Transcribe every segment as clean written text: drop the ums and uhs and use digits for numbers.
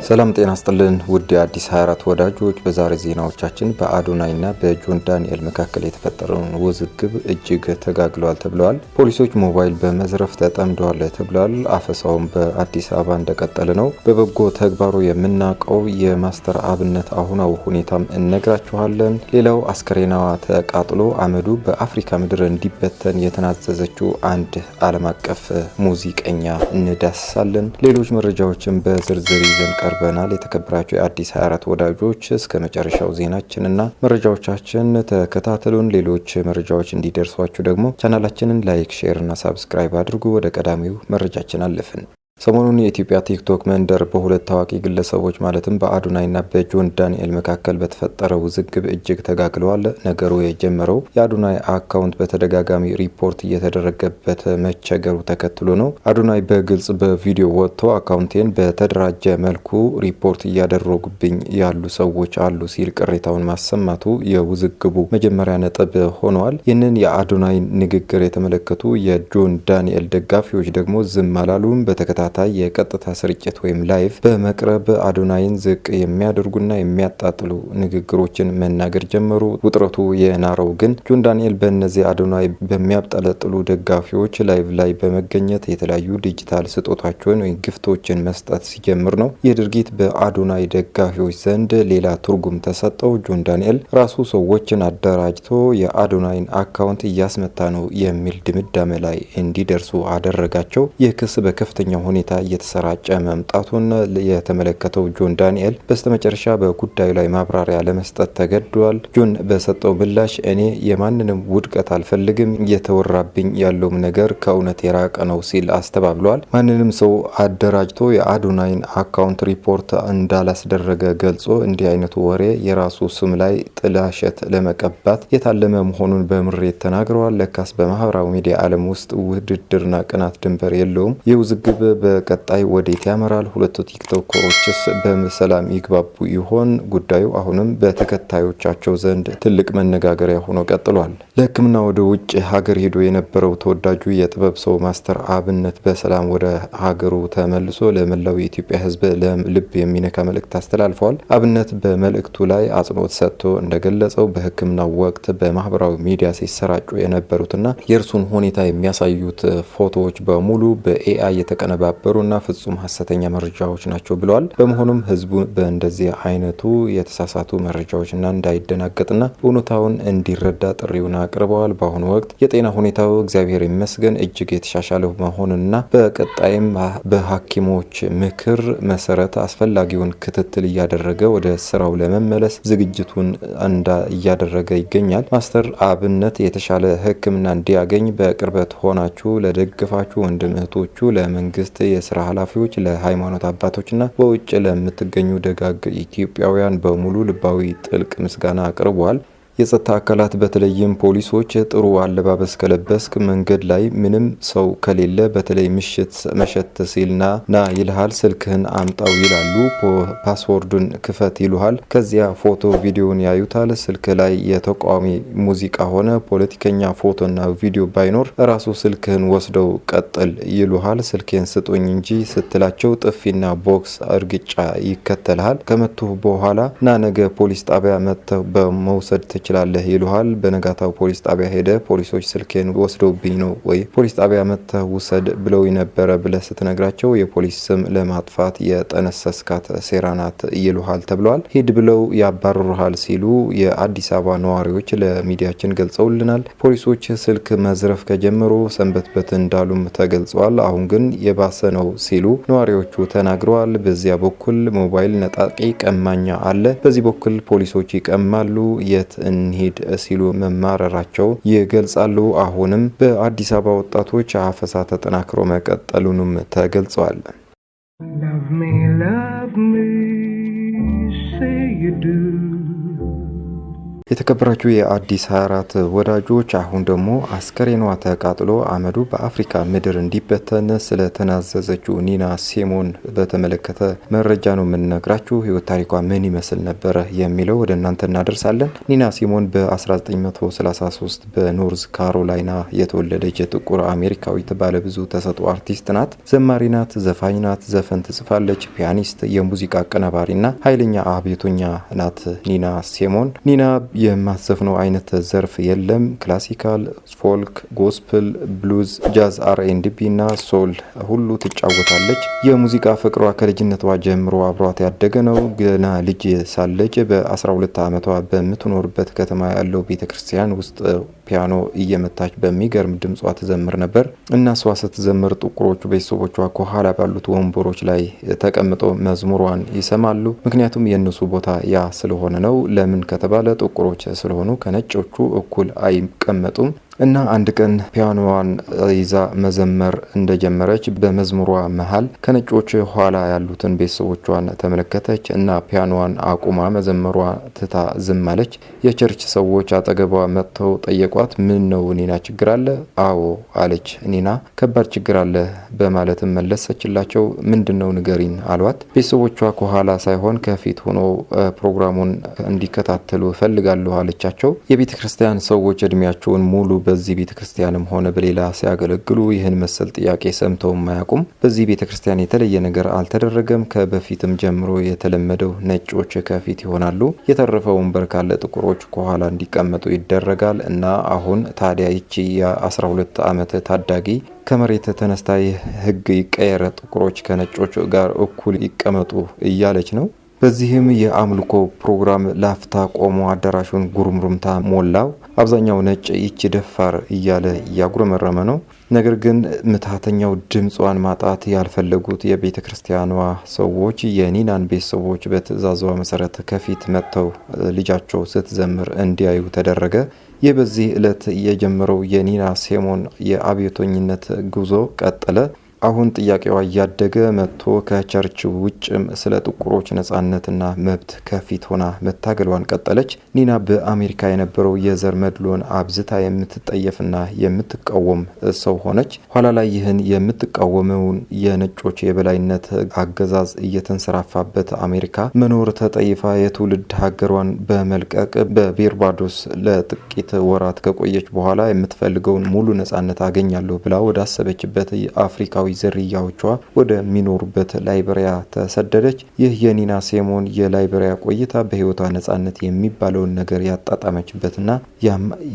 ሰላም ጤና ይስጥልን ውድ የአዲስ 24 ወዳጆች፣ በዛሬ ዜናዎቻችን በአዶናይ እና በጆን ዳንኤል መካከል የተፈጠረውን ውዝግብ እጅግ ተጋግሏል ተብሏል። ፖሊሶች ሞባይል በመዝረፍ ተጠምደዋል ተብሏል። አፈሳውም በአዲስ አበባ እንደቀጠለ ነው። በበጎ ተግባሩ የምናውቀው የማስተር አብነት አሁናዊ ሁኔታም እነግራችኋለን። ሌላው አስከሬናዋ ተቃጥሎ አመዱ በአፍሪካ ምድር እንዲበተን የተናዘዘችው አንድ ዓለም አቀፍ ሙዚቀኛ እንዳስሳለን። ሌሎች መረጃዎችን በዝርዝር ይዘን ቀርበናል። የተከበራችሁ የአዲስ 24 ወዳጆች እስከ መጨረሻው ዜናችንና መረጃዎቻችን ተከታተሉን። ሌሎች መረጃዎች እንዲደርሷችሁ ደግሞ ቻናላችንን ላይክ፣ ሼር እና ሳብስክራይብ አድርጉ። ወደ ቀዳሚው መረጃችን አለፍን። ሰሞኑን የኢትዮጵያ ቲክቶክ መንደር በሁለት ታዋቂ ግለሰቦች ማለትም በአዶናይ እና በጆን ዳንኤል መካከል በተፈጠረው ውዝግብ እጅግ ተጋግለዋል። ነገሩ የጀመረው የአዶናይ አካውንት በተደጋጋሚ ሪፖርት እየተደረገበት መቸገሩ ተከትሎ ነው። አዶናይ በግልጽ በቪዲዮ ወጥቶ አካውንቴን በተደራጀ መልኩ ሪፖርት እያደረጉብኝ ያሉ ሰዎች አሉ ሲል ቅሬታውን ማሰማቱ የውዝግቡ መጀመሪያ ነጥብ ሆነዋል። ይህንን የአዶናይ ንግግር የተመለከቱ የጆን ዳንኤል ደጋፊዎች ደግሞ ዝም አላሉም። በተከታታይ የቀጥታ ስርጭት ወይም ላይቭ በመቅረብ አዶናይን ዝቅ የሚያደርጉና የሚያጣጥሉ ንግግሮችን መናገር ጀመሩ። ውጥረቱ የናረው ግን ጆን ዳንኤል በእነዚህ አዶናይ በሚያብጠለጥሉ ደጋፊዎች ላይቭ ላይ በመገኘት የተለያዩ ዲጂታል ስጦታቸውን ወይም ግፍቶችን መስጠት ሲጀምር ነው። ይህ ድርጊት በአዶናይ ደጋፊዎች ዘንድ ሌላ ትርጉም ተሰጠው። ጆን ዳንኤል ራሱ ሰዎችን አደራጅቶ የአዶናይን አካውንት እያስመታ ነው የሚል ድምዳሜ ላይ እንዲደርሱ አደረጋቸው። ይህ ክስ በከፍተኛ ሁኔታ እየተሰራጨ መምጣቱን የተመለከተው ጆን ዳንኤል በስተመጨረሻ በጉዳዩ ላይ ማብራሪያ ለመስጠት ተገዷል። ጆን በሰጠው ምላሽ እኔ የማንንም ውድቀት አልፈልግም፣ እየተወራብኝ ያለውም ነገር ከእውነት የራቀ ነው ሲል አስተባብሏል። ማንንም ሰው አደራጅቶ የአዶናይን አካውንት ሪፖርት እንዳላስደረገ ገልጾ እንዲህ አይነቱ ወሬ የራሱ ስም ላይ ጥላሸት ለመቀባት የታለመ መሆኑን በምሬት ተናግረዋል። ለካስ በማህበራዊ ሚዲያ ዓለም ውስጥ ውድድርና ቅናት ድንበር የለውም። የውዝግብ በቀጣይ ወዴት ያመራል? ሁለቱ ቲክቶከሮችስ በሰላም ይግባቡ ይሆን? ጉዳዩ አሁንም በተከታዮቻቸው ዘንድ ትልቅ መነጋገሪያ ሆኖ ቀጥሏል። ለሕክምና ወደ ውጭ ሀገር ሄዶ የነበረው ተወዳጁ የጥበብ ሰው ማስተር አብነት በሰላም ወደ ሀገሩ ተመልሶ ለመላው የኢትዮጵያ ሕዝብ ልብ የሚነካ መልእክት አስተላልፈዋል። አብነት በመልእክቱ ላይ አጽንኦት ሰጥቶ እንደገለጸው በሕክምናው ወቅት በማህበራዊ ሚዲያ ሲሰራጩ የነበሩትና የእርሱን ሁኔታ የሚያሳዩት ፎቶዎች በሙሉ በኤአይ የተቀነባበሩና ፍጹም ሐሰተኛ መረጃዎች ናቸው ብለዋል። በመሆኑም ህዝቡ በእንደዚህ አይነቱ የተሳሳቱ መረጃዎችና እንዳይደናገጥና እውነታውን እንዲረዳ ጥሪውን አቅርበዋል። በአሁኑ ወቅት የጤና ሁኔታው እግዚአብሔር ይመስገን እጅግ የተሻሻለ መሆኑንና በቀጣይም በሐኪሞች ምክር መሰረት አስፈላጊውን ክትትል እያደረገ ወደ ስራው ለመመለስ ዝግጅቱን እያደረገ ይገኛል። ማስተር አብነት የተሻለ ሕክምና እንዲያገኝ በቅርበት ሆናችሁ ለደገፋችሁ ወንድም እህቶቹ፣ ለመንግስት የስራ ኃላፊዎች፣ ለሃይማኖት አባቶችና በውጭ ለምትገኙ ደጋግ ኢትዮጵያውያን በሙሉ ልባዊ ጥልቅ ምስጋና አቅርበዋል። የጸጥታ አካላት በተለይም ፖሊሶች ጥሩ አለባበስ ከለበስክ መንገድ ላይ ምንም ሰው ከሌለ በተለይ ምሽት መሸት ሲልና ና ይልሃል፣ ስልክህን አምጣው ይላሉ፣ ፓስወርዱን ክፈት ይሉሃል። ከዚያ ፎቶ ቪዲዮን ያዩታል። ስልክ ላይ የተቃዋሚ ሙዚቃ ሆነ ፖለቲከኛ ፎቶና ቪዲዮ ባይኖር ራሱ ስልክህን ወስደው ቀጥል ይሉሃል። ስልኬን ስጡኝ እንጂ ስትላቸው ጥፊና ቦክስ እርግጫ ይከተልሃል። ከመቱህ በኋላ ና ነገ ፖሊስ ጣቢያ መጥተህ በመውሰድ ትችላለህ ይሉሃል። በነጋታው ፖሊስ ጣቢያ ሄደ ፖሊሶች ስልኬን ወስደውብኝ ነው ወይ ፖሊስ ጣቢያ መጥተህ ውሰድ ብለው ነበረ ብለህ ስትነግራቸው የፖሊስ ስም ለማጥፋት የጠነሰስካት ሴራ ናት ይሉሃል ተብለዋል። ሂድ ብለው ያባርሩሃል ሲሉ የአዲስ አበባ ነዋሪዎች ለሚዲያችን ገልጸውልናል። ፖሊሶች ስልክ መዝረፍ ከጀመሩ ሰንበትበት እንዳሉም ተገልጸዋል። አሁን ግን የባሰ ነው ሲሉ ነዋሪዎቹ ተናግረዋል። በዚያ በኩል ሞባይል ነጣቂ ቀማኛ አለ፣ በዚህ በኩል ፖሊሶች ይቀማሉ፣ የት እንሂድ ሲሉ መማረራቸው ይገልጻሉ። አሁንም በአዲስ አበባ ወጣቶች አፈሳ ተጠናክሮ መቀጠሉንም ተገልጿል። የተከበራችሁ የአዲስ 24 ወዳጆች አሁን ደግሞ አስከሬኗ ተቃጥሎ አመዱ በአፍሪካ ምድር እንዲበተን ስለተናዘዘችው ኒና ሲሞን በተመለከተ መረጃ ነው የምንነግራችሁ። ህይወት ታሪኳ ምን ይመስል ነበረ የሚለው ወደ እናንተ እናደርሳለን። ኒና ሲሞን በ1933 በኖርዝ ካሮላይና የተወለደች የጥቁር አሜሪካዊት ባለብዙ ተሰጥኦ አርቲስት ናት። ዘማሪ ናት፣ ዘፋኝ ናት፣ ዘፈን ትጽፋለች፣ ፒያኒስት፣ የሙዚቃ አቀናባሪና ኃይለኛ አብዮተኛ ናት። ኒና ሲሞን የማትዘፍነው አይነት ዘርፍ የለም። ክላሲካል፣ ፎልክ፣ ጎስፕል፣ ብሉዝ፣ ጃዝ፣ R&B እና ሶል ሁሉ ትጫወታለች። የሙዚቃ ፍቅሯ ከልጅነቷ ጀምሮ አብሯት ያደገ ነው። ገና ልጅ ሳለች በ12 ዓመቷ በምትኖርበት ከተማ ያለው ቤተክርስቲያን ውስጥ ፒያኖ እየመታች በሚገርም ድምጿ ትዘምር ነበር እና እሷ ስትዘምር ጥቁሮቹ ቤተሰቦቿ ከኋላ ባሉት ወንበሮች ላይ ተቀምጠው መዝሙሯን ይሰማሉ። ምክንያቱም የእነሱ ቦታ ያ ስለሆነ ነው። ለምን ከተባለ ጥቁሮች ስለሆኑ ከነጮቹ እኩል አይቀመጡም። እና አንድ ቀን ፒያኖዋን ይዛ መዘመር እንደጀመረች በመዝሙሯ መሃል ከነጮች ኋላ ያሉትን ቤተሰቦቿን ተመለከተች እና ፒያኖዋን አቁማ መዘመሯ ትታ ዝም አለች። የቸርች ሰዎች አጠገቧ መጥተው ጠየቋት፣ ምን ነው ኒና ችግር አለ? አዎ አለች ኒና። ከባድ ችግር አለ በማለትም መለሰችላቸው። ምንድነው ንገሪን አሏት። ቤተሰቦቿ ከኋላ ሳይሆን ከፊት ሆኖ ፕሮግራሙን እንዲከታተሉ እፈልጋለሁ አለቻቸው። የቤተ ክርስቲያን ሰዎች እድሜያቸውን ሙሉ በዚህ ቤተክርስቲያንም ሆነ በሌላ ሲያገለግሉ ይህን መሰል ጥያቄ ሰምተው ማያውቁም። በዚህ ቤተክርስቲያን የተለየ ነገር አልተደረገም። ከበፊትም ጀምሮ የተለመደው ነጮች ከፊት ይሆናሉ፣ የተረፈው ወንበር ካለ ጥቁሮች ከኋላ እንዲቀመጡ ይደረጋል እና አሁን ታዲያ ይቺ የ12 ዓመት ታዳጊ ከመሬት ተነስታ ህግ ይቀየር፣ ጥቁሮች ከነጮች ጋር እኩል ይቀመጡ እያለች ነው። በዚህም የአምልኮ ፕሮግራም ላፍታ ቆሞ አዳራሹን ጉርምሩምታ ሞላው። አብዛኛው ነጭ ይቺ ደፋር እያለ እያጉረመረመ ነው። ነገር ግን ምታተኛው ድምጿን ማጣት ያልፈለጉት የቤተ ክርስቲያኗ ሰዎች የኒናን ቤተሰቦች በትዕዛዟ መሰረት ከፊት መጥተው ልጃቸው ስትዘምር እንዲያዩ ተደረገ። ይህ በዚህ ዕለት የጀመረው የኒና ሲሞን የአብዮተኝነት ጉዞ ቀጠለ። አሁን ጥያቄዋ እያደገ መጥቶ ከቸርች ውጭም ስለ ጥቁሮች ነጻነትና መብት ከፊት ሆና መታገሏን ቀጠለች። ኒና በአሜሪካ የነበረው የዘር መድሎን አብዝታ የምትጠየፍና የምትቃወም ሰው ሆነች። ኋላ ላይ ይህን የምትቃወመውን የነጮች የበላይነት አገዛዝ እየተንሰራፋበት አሜሪካ መኖር ተጠይፋ የትውልድ ሀገሯን በመልቀቅ በባርባዶስ ለጥቂት ወራት ከቆየች በኋላ የምትፈልገውን ሙሉ ነጻነት አገኛለሁ ብላ ወዳሰበችበት አፍሪካዊ ዝርያዎቿ ወደሚኖሩበት ላይቤሪያ ተሰደደች። ይህ የኒና ሲሞን የላይቤሪያ ቆይታ በህይወቷ ነጻነት የሚባለውን ነገር ያጣጣመችበትና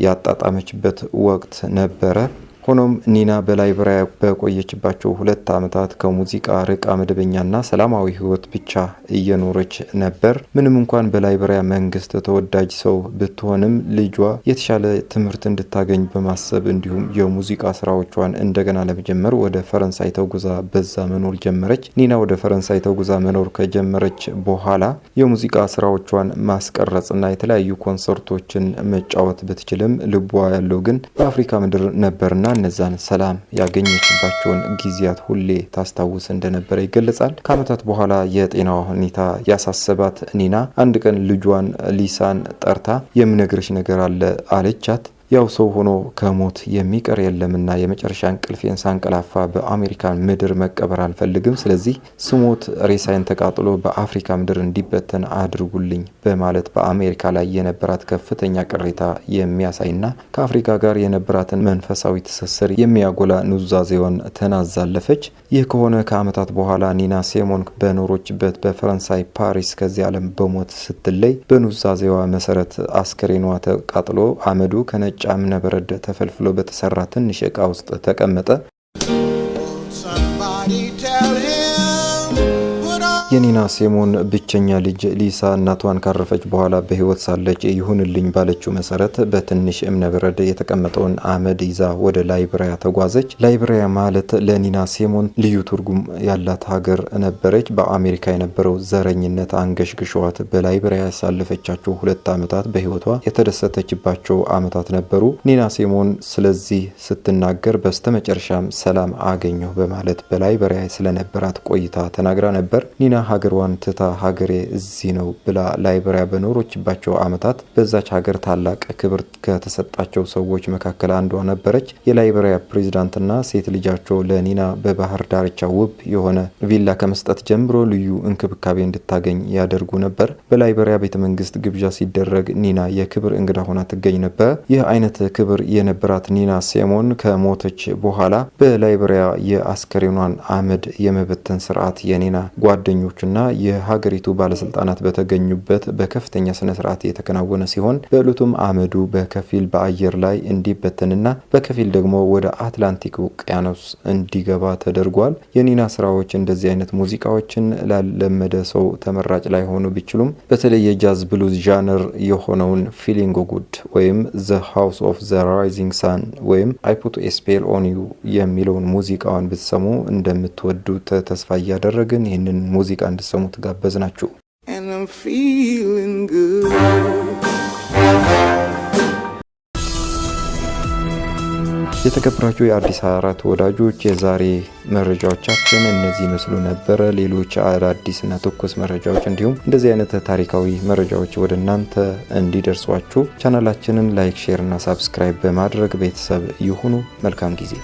ያጣጣመችበት ወቅት ነበረ። ሆኖም ኒና በላይቤሪያ በቆየችባቸው 2 ዓመታት ከሙዚቃ ርቃ መደበኛና ሰላማዊ ህይወት ብቻ እየኖረች ነበር። ምንም እንኳን በላይቤሪያ መንግስት ተወዳጅ ሰው ብትሆንም ልጇ የተሻለ ትምህርት እንድታገኝ በማሰብ እንዲሁም የሙዚቃ ስራዎቿን እንደገና ለመጀመር ወደ ፈረንሳይ ተጉዛ በዛ መኖር ጀመረች። ኒና ወደ ፈረንሳይ ተጉዛ መኖር ከጀመረች በኋላ የሙዚቃ ስራዎቿን ማስቀረጽና የተለያዩ ኮንሰርቶችን መጫወት ብትችልም ልቧ ያለው ግን በአፍሪካ ምድር ነበርና እነዛን ሰላም ያገኘችባቸውን ጊዜያት ሁሌ ታስታውስ እንደነበረ ይገለጻል። ከዓመታት በኋላ የጤናዋ ሁኔታ ያሳሰባት ኒና አንድ ቀን ልጇን ሊሳን ጠርታ የምነግርሽ ነገር አለ አለቻት። ያው ሰው ሆኖ ከሞት የሚቀር የለምና የመጨረሻ እንቅልፌን ሳንቀላፋ በአሜሪካን ምድር መቀበር አልፈልግም። ስለዚህ ስሞት ሬሳይን ተቃጥሎ በአፍሪካ ምድር እንዲበተን አድርጉልኝ በማለት በአሜሪካ ላይ የነበራት ከፍተኛ ቅሬታ የሚያሳይና ከአፍሪካ ጋር የነበራትን መንፈሳዊ ትስስር የሚያጎላ ኑዛዜውን ተናዛለፈች። ይህ ከሆነ ከዓመታት በኋላ ኒና ሲሞን በኖሮችበት በፈረንሳይ ፓሪስ ከዚህ ዓለም በሞት ስትለይ በኑዛዜዋ መሰረት አስከሬኗ ተቃጥሎ አመዱ ከነጭ እብነበረድ ተፈልፍሎ በተሰራ ትንሽ ዕቃ ውስጥ ተቀመጠ። የኒና ሲሞን ብቸኛ ልጅ ሊሳ እናቷን ካረፈች በኋላ በህይወት ሳለች ይሁንልኝ ባለችው መሰረት በትንሽ እብነበረድ የተቀመጠውን አመድ ይዛ ወደ ላይቤሪያ ተጓዘች። ላይቤሪያ ማለት ለኒና ሲሞን ልዩ ትርጉም ያላት ሀገር ነበረች። በአሜሪካ የነበረው ዘረኝነት አንገሽግሿት በላይቤሪያ ያሳለፈቻቸው 2 ዓመታት በህይወቷ የተደሰተችባቸው ዓመታት ነበሩ። ኒና ሲሞን ስለዚህ ስትናገር በስተመጨረሻም ሰላም አገኘሁ በማለት በላይቤሪያ ስለነበራት ቆይታ ተናግራ ነበር። ኒና ኒና ሀገሯን ትታ ሀገሬ እዚህ ነው ብላ ላይቤሪያ በኖረችባቸው ዓመታት በዛች ሀገር ታላቅ ክብር ከተሰጣቸው ሰዎች መካከል አንዷ ነበረች። የላይቤሪያ ፕሬዝዳንትና ሴት ልጃቸው ለኒና በባህር ዳርቻ ውብ የሆነ ቪላ ከመስጠት ጀምሮ ልዩ እንክብካቤ እንድታገኝ ያደርጉ ነበር። በላይቤሪያ ቤተ መንግስት ግብዣ ሲደረግ ኒና የክብር እንግዳ ሆና ትገኝ ነበር። ይህ አይነት ክብር የነበራት ኒና ሲሞን ከሞተች በኋላ በላይቤሪያ የአስከሬኗን አመድ የመበተን ስርዓት የኒና ጓደኞችና የሀገሪቱ ባለስልጣናት በተገኙበት በከፍተኛ ስነ ስርዓት የተከናወነ ሲሆን በዕለቱም አመዱ በከፊል በአየር ላይ እንዲበተንና በከፊል ደግሞ ወደ አትላንቲክ ውቅያኖስ እንዲገባ ተደርጓል። የኒና ስራዎች እንደዚህ አይነት ሙዚቃዎችን ላለመደ ሰው ተመራጭ ላይ ሆኑ ቢችሉም በተለይ የጃዝ ብሉዝ ዣነር የሆነውን ፊሊንግ ጉድ ወይም ዘ ሃውስ ኦፍ ዘ ራይዚንግ ሳን ወይም አይ ፑት ኤ ስፔል ኦን ዩ የሚለውን ሙዚቃውን ብትሰሙ እንደምትወዱት ተስፋ እያደረግን ይህንን ሙዚቃ እንድትሰሙ ተጋበዝናችሁ። የተከበራችሁ የአዲስ 24 ወዳጆች የዛሬ መረጃዎቻችን እነዚህ ይመስሉ ነበረ። ሌሎች አዳዲስና ትኩስ መረጃዎች እንዲሁም እንደዚህ አይነት ታሪካዊ መረጃዎች ወደ እናንተ እንዲደርሷችሁ ቻናላችንን ላይክ፣ ሼር እና ሳብስክራይብ በማድረግ ቤተሰብ ይሁኑ። መልካም ጊዜ